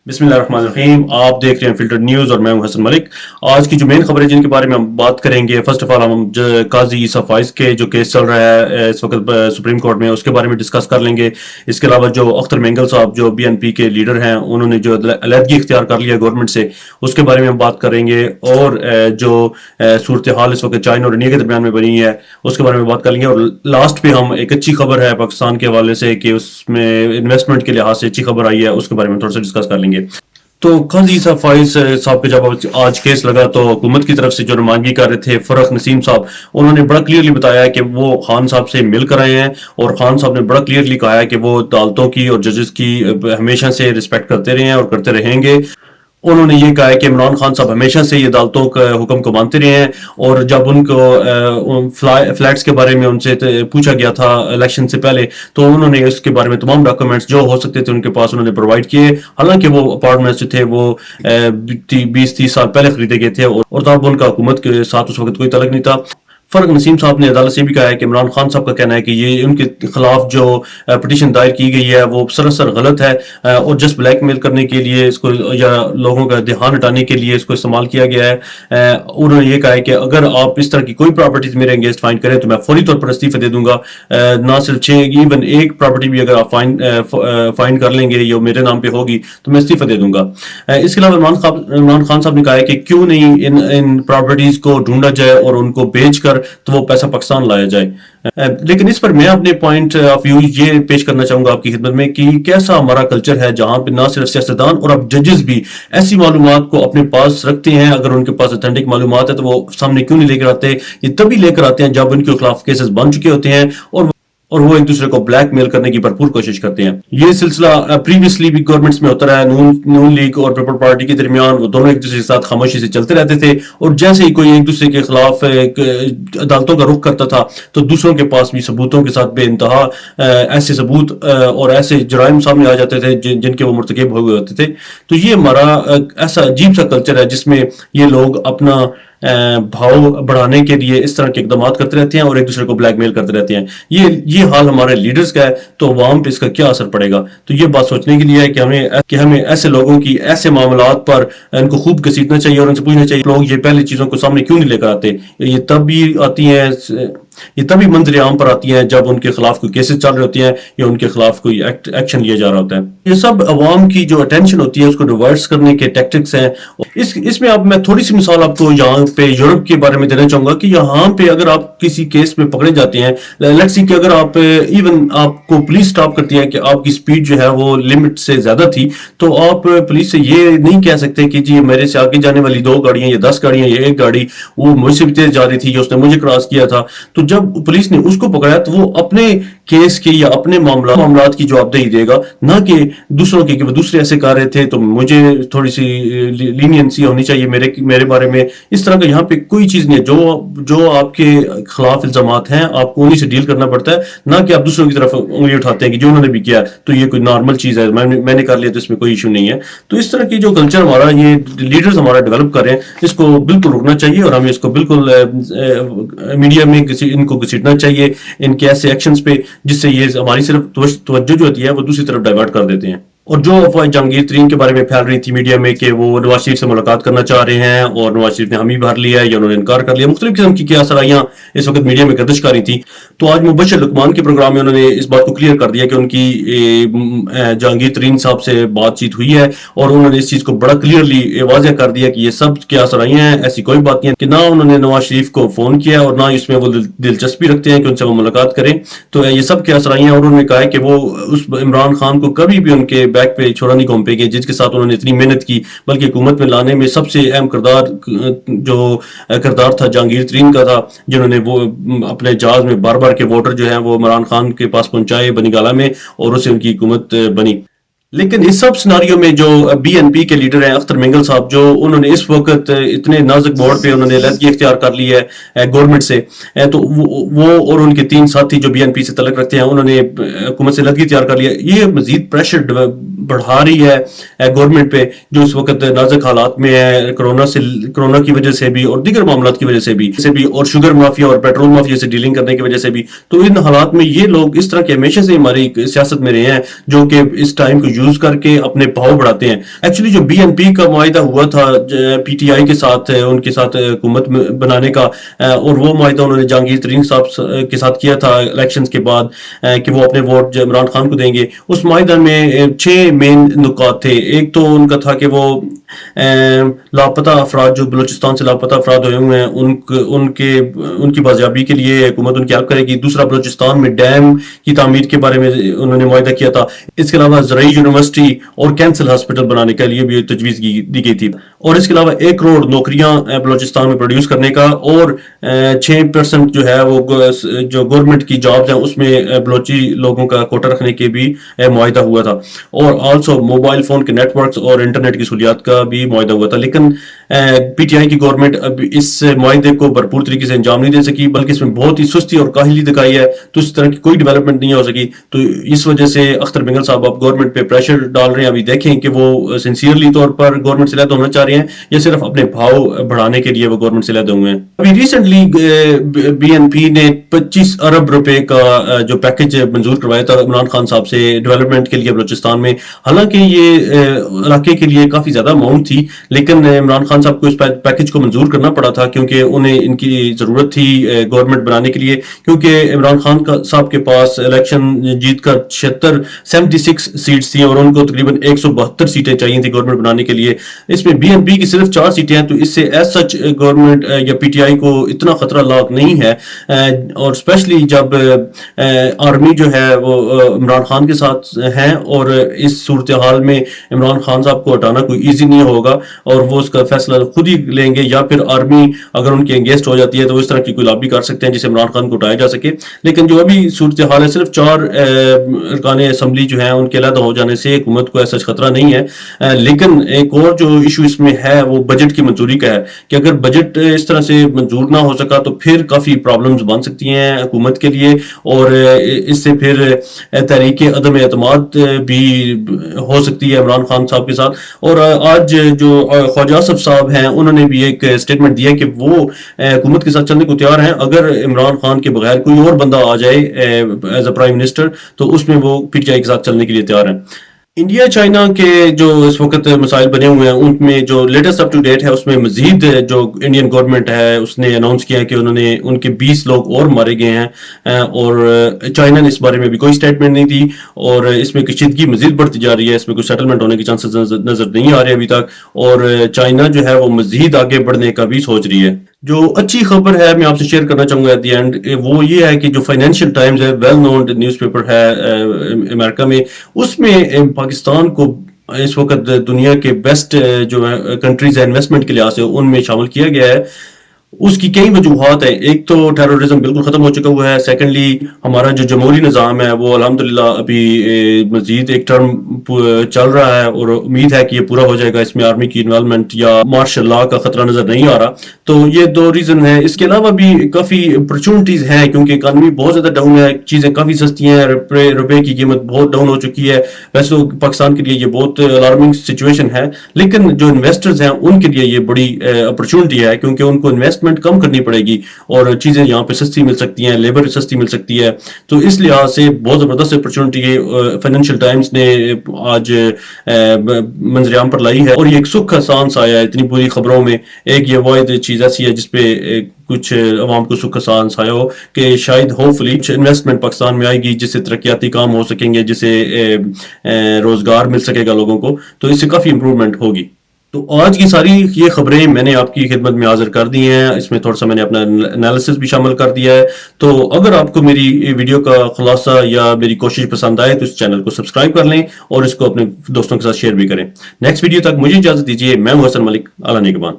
बिस्मिल्लाहिर्रहमानिर्रहीम। आप देख रहे हैं फिल्टर न्यूज़ और मैं हूं हसन मलिक। आज की जो मेन खबर है जिनके बारे में हम बात करेंगे, फर्स्ट ऑफ ऑल हम काजी ईसा फाइज के जो केस चल रहा है इस वक्त सुप्रीम कोर्ट में, उसके बारे में डिस्कस कर लेंगे। इसके अलावा जो अख्तर मेंगल साहब जो बीएनपी के लीडर हैं, उन्होंने जो अलहदगी इख्तियार कर लिया गवर्नमेंट से, उसके बारे में हम बात करेंगे। और जो सूरत हाल इस वक्त चाइना और इंडिया के दरमियान में बनी है, उसके बारे में बात कर लेंगे। और लास्ट पे हम एक अच्छी खबर है पाकिस्तान के हवाले से कि उसमें इन्वेस्टमेंट के लिहाज से अच्छी खबर आई है, उसके बारे में थोड़ा सा डिस्कस कर लेंगे। तो काजी ईसा फाइज साहब पे जब आज केस लगा तो हुकूमत की तरफ से जो नुमाइंदगी कर रहे थे फरख नसीम साहब, उन्होंने बड़ा क्लियरली बताया कि वो खान साहब से मिल कर आए हैं और खान साहब ने बड़ा क्लियरली कहा है कि वो अदालतों की और जजेस की हमेशा से रिस्पेक्ट करते रहे हैं और करते रहेंगे। उन्होंने ये कहा है कि इमरान खान साहब हमेशा से ये अदालतों के हुक्म को मानते रहे हैं। और जब उनको फ्लैट्स के बारे में उनसे पूछा गया था इलेक्शन से पहले, तो उन्होंने इसके बारे में तमाम डॉक्यूमेंट्स जो हो सकते थे उनके पास उन्होंने प्रोवाइड किए। हालांकि वो अपार्टमेंट्स जो थे वो 20-30 साल पहले खरीदे गए थे और तब उनका हुकूमत के साथ उस वक्त कोई तल्लुक नहीं था। फरक नसीम साहब ने अदालत से भी कहा है कि इमरान खान साहब का कहना है कि ये उनके खिलाफ जो पिटीशन दायर की गई है वो सरासर गलत है और जस्ट ब्लैकमेल करने के लिए इसको या लोगों का ध्यान हटाने के लिए इसको इस्तेमाल किया गया है। उन्होंने ये कहा है कि अगर आप इस तरह की कोई प्रॉपर्टीज मेरे अगेंस्ट फाइंड करें तो मैं फौरी तौर पर इस्तीफा दे दूंगा। ना सिर्फ 6 इवन एक प्रॉपर्टी भी अगर आप फाइंड कर लेंगे या मेरे नाम पे होगी तो मैं इस्तीफा दे दूंगा। इसके अलावा इमरान खान साहब ने कहा है कि क्यों नहीं इन प्रॉपर्टीज को ढूंढा जाए और उनको बेचकर तो वो पैसा पाकिस्तान लाया जाए। लेकिन इस पर मैं अपने पॉइंट ऑफ व्यू ये पेश करना चाहूंगा आपकी खिदमत में कि कैसा हमारा कल्चर है जहां पे ना सिर्फ सियासतदान और अब जजेस भी ऐसी मालूमात को अपने पास रखते हैं। अगर उनके पास ऑथेंटिक मालूमात है तो वो सामने क्यों नहीं लेकर आते? ये तभी लेकर आते हैं जब उनके खिलाफ केसेस बन चुके होते हैं और वो एक दूसरे को ब्लैकमेल करने की भरपूर कोशिश करते हैं। ये सिलसिला प्रीवियसली भी गवर्नमेंट्स में होता रहा है। नून लीग और पीपल पार्टी के दरमियान वो दोनों एक दूसरे के साथ खामोशी से चलते रहते थे और जैसे ही कोई एक दूसरे के खिलाफ अदालतों का रुख करता था तो दूसरों के पास भी सबूतों के साथ बेइंतहा ऐसे सबूत और ऐसे जराइम सामने आ जाते थे जिनके वो मुर्तकिब हो गए होते थे। तो ये हमारा ऐसा अजीब सा कल्चर है जिसमें ये लोग अपना भाव बढ़ाने के लिए इस तरह के इकदाम करते रहते हैं और एक दूसरे को ब्लैकमेल करते रहते हैं। ये हाल हमारे लीडर्स का है तो अवाम पे इसका क्या असर पड़ेगा? तो ये बात सोचने के लिए है कि हमें ऐसे लोगों की ऐसे मामलात पर इनको खूब घसीटना चाहिए और उनसे पूछना चाहिए लोग ये पहले चीजों को सामने क्यों नहीं लेकर आते। ये तब भी आती हैं, ये तभी मंजर आम पर आती हैं जब उनके खिलाफ कोई केसेस चल रहे होते हैं या उनके खिलाफ कोई एक्शन लिया जा रहा होता है। ये सब अवाम की जो अटेंशन होती है उसको रिवर्स करने के टैक्टिक्स हैं। इसमें अब मैं थोड़ी सी मिसाल आपको यहाँ पे यूरोप के बारे में देना चाहूंगा कि यहाँ पे अगर आप किसी केस में पकड़े जाते हैं, लेट्स सी कि अगर आप इवन आपको पुलिस स्टॉप करती है कि आपकी स्पीड जो है वो लिमिट से ज्यादा थी, तो आप पुलिस से ये नहीं कह सकते कि जी मेरे से आगे जाने वाली 2 गाड़ियां या 10 गाड़ियां या एक गाड़ी वो मुझसे भी तेज जा रही थी या उसने मुझे क्रॉस किया था। तो जब पुलिस ने उसको पकड़ा तो वो अपने केस की या अपने मामलात की जवाबदेही देगा, ना कि दूसरों की कि वो दूसरे ऐसे कर रहे थे तो मुझे थोड़ी सी लीनियंसी होनी चाहिए मेरे बारे में। इस तरह का यहाँ पे कोई चीज नहीं है। जो आपके खिलाफ इल्जामात हैं आपको उन्हीं से डील करना पड़ता है, ना कि आप दूसरों की तरफ उंगली उठाते हैं कि जो उन्होंने भी किया तो ये कोई नॉर्मल चीज है, मैंने कर लिया तो इसमें कोई इशू नहीं है। तो इस तरह की जो कल्चर हमारा ये लीडर्स हमारा डेवलप कर रहे हैं इसको बिल्कुल रोकना चाहिए और हमें इसको बिल्कुल मीडिया में इनको घसीटना चाहिए इनके ऐसे एक्शंस पे जिससे ये हमारी सिर्फ तवज्जो जो होती है वो दूसरी तरफ डाइवर्ट कर देते हैं। और जो अफवाहें जहांगीर तरीन के बारे में फैल रही थी मीडिया में कि वो नवाज शरीफ से मुलाकात करना चाह रहे हैं और नवाज शरीफ ने हामी भर लिया या उन्होंने इनकार कर लिया, मुख्तलिफ किस्म की क्या सराइयां इस वक्त मीडिया में गर्दिश कर रही थी। तो आज मुबशर लुकमान के प्रोग्राम में उन्होंने इस बात को क्लियर कर दिया कि उनकी जहांगीर तरीन साहब से बातचीत हुई है और उन्होंने इस चीज को बड़ा क्लियरली वाज़ेह कर दिया कि ये सब क्या सराइयां हैं, ऐसी कोई बात नहीं है कि ना उन्होंने नवाज शरीफ को फोन किया और ना इसमें वो दिलचस्पी रखते हैं कि उनसे वो मुलाकात करें। तो ये सब क्या सराइयां। और उन्होंने कहा है कि वो उस इमरान खान को कभी भी उनके बैक पे छोड़ा नहीं घूम पेगे जिसके साथ उन्होंने इतनी मेहनत की, बल्कि हुकूमत में लाने में सबसे अहम किरदार था जहांगीर तरीन का था, जिन्होंने वो अपने जहाज में बार बार के वोटर जो हैं वो इमरान खान के पास पहुंचाए बनीगाला में और उससे उनकी हुकूमत बनी। लेकिन इस सब सिनारियो में जो बीएनपी के लीडर हैं अख्तर मेंगल साहब, जो उन्होंने इस वक्त इतने नाजुक बोर्ड पे उन्होंने अलहदगी इख्तियार कर ली है गवर्नमेंट से, तो वो और उनके 3 साथी जो बीएनपी से तल्लुक रखते हैं उन्होंने हुकूमत से अलहदगी इख्तियार कर लिया। ये मजीद प्रेशर बढ़ा रही है गवर्नमेंट पे जो इस वक्त नाजुक हालात में है कोरोना की वजह से भी और दीगर मामलों की वजह से भी और शुगर माफिया और पेट्रोल माफिया से डीलिंग करने की वजह से भी। तो इन हालात में ये लोग इस तरह के हमेशा से हमारी सियासत में रहे हैं जो कि इस टाइम को یوز کر کے اپنے بھاؤ بڑھاتے ہیں. ایکچولی جو بی این پی کا معاہدہ ہوا تھا پی ٹی آئی کے ساتھ, ان کے ساتھ حکومت بنانے کا, اور وہ معاہدہ انہوں نے جہانگیر ترین صاحب کے ساتھ کیا تھا الیکشنز کے بعد, کہ وہ اپنے ووٹ عمران خان کو دیں گے. اس معاہدہ میں 6 مین نکات تھے. ایک تو ان کا تھا کہ وہ لاپتہ افراد, جو بلوچستان سے لاپتہ افراد ہوئے ہوئے ہیں, ان کی بازیابی کے لیے حکومت ان کی ہیلپ کرے گی. دوسرا, بلوچستان میں ڈیم کی تعمیر کے بارے میں انہوں نے معاہدہ کیا تھا. اس کے علاوہ زرعی یونیورسٹی اور کینسر ہاسپٹل بنانے کے لیے بھی تجویز دی گئی تھی. اور اس کے علاوہ 1 کروڑ نوکریاں بلوچستان میں پروڈیوس کرنے کا, اور 6% جو ہے وہ جو گورنمنٹ کی جابز ہیں اس میں بلوچی لوگوں کا کوٹا رکھنے کے بھی معاہدہ ہوا تھا. اور آلسو موبائل فون کے نیٹ ورکس اور انٹرنیٹ کی سہولیات کا بھی معاہدہ ہوا تھا. لیکن پی ٹی آئی کی گورنمنٹ اب اس معاہدے کو بھرپور طریقے سے انجام نہیں دے سکی, بلکہ اس میں بہت ہی سستی اور کاہلی دکھائی ہے. تو اس طرح کی کوئی ڈیولپمنٹ نہیں ہو سکی. تو اس وجہ سے اختر بنگل صاحب اب گورنمنٹ پہ پریشر ڈال رہے ہیں. ابھی دیکھیں کہ وہ سنسیئرلی طور پر گورنمنٹ سے علیحدہ ہونا چاہ رہے ہیں یا صرف اپنے بھاؤ بڑھانے کے لیے وہ گورنمنٹ سے علیحدہ ہوئے ہیں. ابھی ریسنٹلی بی این پی نے 25 ارب روپے کا جو پیکج منظور کروایا تھا عمران خان صاحب سے ڈیولپمنٹ کے لیے بلوچستان میں. حالانکہ یہ علاقے کے لیے کافی زیادہ اماؤنٹ تھی, لیکن عمران خان صاحب کو اس پیکج کو منظور کرنا پڑا تھا, کیونکہ انہیں ان کی ضرورت تھی گورنمنٹ بنانے کے لیے. کیونکہ عمران خان صاحب کے پاس الیکشن جیت کر 76 سیٹس تھیں, اور ان کو تقریباً 172 سیٹیں چاہیے تھیں گورنمنٹ بنانے کے لیے. اس میں بی این پی کی صرف 4 سیٹیں ہیں, تو اس سے ایز سچ گورنمنٹ یا پی ٹی آئی کو اتنا خطرہ لاحق نہیں ہے. اور اسپیشلی جب آرمی جو ہے وہ عمران خان کے ساتھ ہیں, اور اس صورتحال میں عمران خان صاحب کو ہٹانا کوئی ایزی نہیں ہوگا, اور وہ اس کا فیصلہ خود ہی لیں گے, یا پھر آرمی اگر ان کی انگیسٹ ہو جاتی ہے تو اس طرح کی کوئی لابی کر سکتے ہیں جسے عمران خان کو ہٹایا جا سکے. لیکن جو ابھی صورتحال ہے, صرف 4 ارکان اسمبلی جو ہیں ان کے علیحدہ ہو جانے سے حکومت کو ایسا خطرہ نہیں ہے. لیکن ایک اور جو ایشو اس میں ہے وہ بجٹ کی منظوری کا ہے, کہ اگر بجٹ اس طرح سے منظور نہ ہو سکا تو پھر کافی پرابلمز بن سکتی ہیں حکومت کے لیے, اور اس سے پھر تحریک عدم اعتماد بھی ہو سکتی ہے عمران خان صاحب کے ساتھ. اور آج جو خواجہ آصف صاحب ہیں انہوں نے بھی ایک سٹیٹمنٹ دیا کہ وہ حکومت کے ساتھ چلنے کو تیار ہیں اگر عمران خان کے بغیر کوئی اور بندہ آ جائے ایز اے پرائم منسٹر, تو اس میں وہ پی ٹی آئی کے ساتھ چلنے کے لیے تیار ہیں. انڈیا چائنا کے جو اس وقت مسائل بنے ہوئے ہیں ان میں جو لیٹسٹ اپ ٹو ڈیٹ ہے اس میں مزید جو انڈین گورنمنٹ ہے اس نے اناؤنس کیا کہ انہوں نے ان کے 20 لوگ اور مارے گئے ہیں, اور چائنا نے اس بارے میں بھی کوئی سٹیٹمنٹ نہیں دی, اور اس میں کشیدگی مزید بڑھتی جا رہی ہے. اس میں کوئی سیٹلمنٹ ہونے کے چانسز نظر نہیں آ رہے ابھی تک, اور چائنا جو ہے وہ مزید آگے بڑھنے کا بھی سوچ رہی ہے. جو اچھی خبر ہے میں آپ سے شیئر کرنا چاہوں گا ایٹ دی اینڈ, وہ یہ ہے کہ جو فائنینشیل ٹائمز ہے, ویل نون نیوز پیپر ہے امریکہ میں, اس میں پاکستان کو اس وقت دنیا کے بیسٹ جو کنٹریز ہیں انویسٹمنٹ کے لحاظ سے ان میں شامل کیا گیا ہے. اس کی کئی وجوہات ہیں. ایک تو ٹیرورزم بالکل ختم ہو چکا ہوا ہے. سیکنڈلی ہمارا جو جمہوری نظام ہے وہ الحمدللہ ابھی مزید ایک ٹرم چل رہا ہے, اور امید ہے کہ یہ پورا ہو جائے گا. اس میں آرمی کی انوالومنٹ یا مارشل لا کا خطرہ نظر نہیں آ رہا. تو یہ 2 ریزن ہیں. اس کے علاوہ بھی کافی اپرچونٹیز ہیں, کیونکہ اکانومی بہت زیادہ ڈاؤن ہے, چیزیں کافی سستی ہیں, روپے کی قیمت بہت ڈاؤن ہو چکی ہے. ویسے تو پاکستان کے لیے یہ بہت الارمنگ سچویشن ہے, لیکن جو انویسٹرز ہیں ان کے لیے یہ بڑی اپرچونٹی ہے, کیونکہ ان کو انویسٹمنٹ کم کرنی پڑے گی اور چیزیں یہاں پہ سستی مل سکتی ہیں, لیبر سستی مل سکتی ہے. تو اس لحاظ سے بہت زبردست اپرچونٹی ہے فائنینشیل ٹائمز نے آج منظر عام پر لائی ہے, اور یہ ایک سکھ کا سانس آیا ہے اتنی بری خبروں میں. ایک یہ واحد چیز ایسی ہے جس پہ کچھ عوام کو سکھ کا سانس آیا ہو کہ شاید ہوپفلی انویسٹمنٹ پاکستان میں آئے گی, جس سے ترقیاتی کام ہو سکیں گے, جس سے روزگار مل سکے گا لوگوں کو, تو اس سے کافی امپروومنٹ ہوگی. تو آج کی ساری یہ خبریں میں نے آپ کی خدمت میں حاضر کر دی ہیں. اس میں تھوڑا سا میں نے اپنا انالیسس بھی شامل کر دیا ہے. تو اگر آپ کو میری ویڈیو کا خلاصہ یا میری کوشش پسند آئے تو اس چینل کو سبسکرائب کر لیں اور اس کو اپنے دوستوں کے ساتھ شیئر بھی کریں. نیکسٹ ویڈیو تک مجھے اجازت دیجیے. میں ہوں حسن ملک. اللہ نگہبان.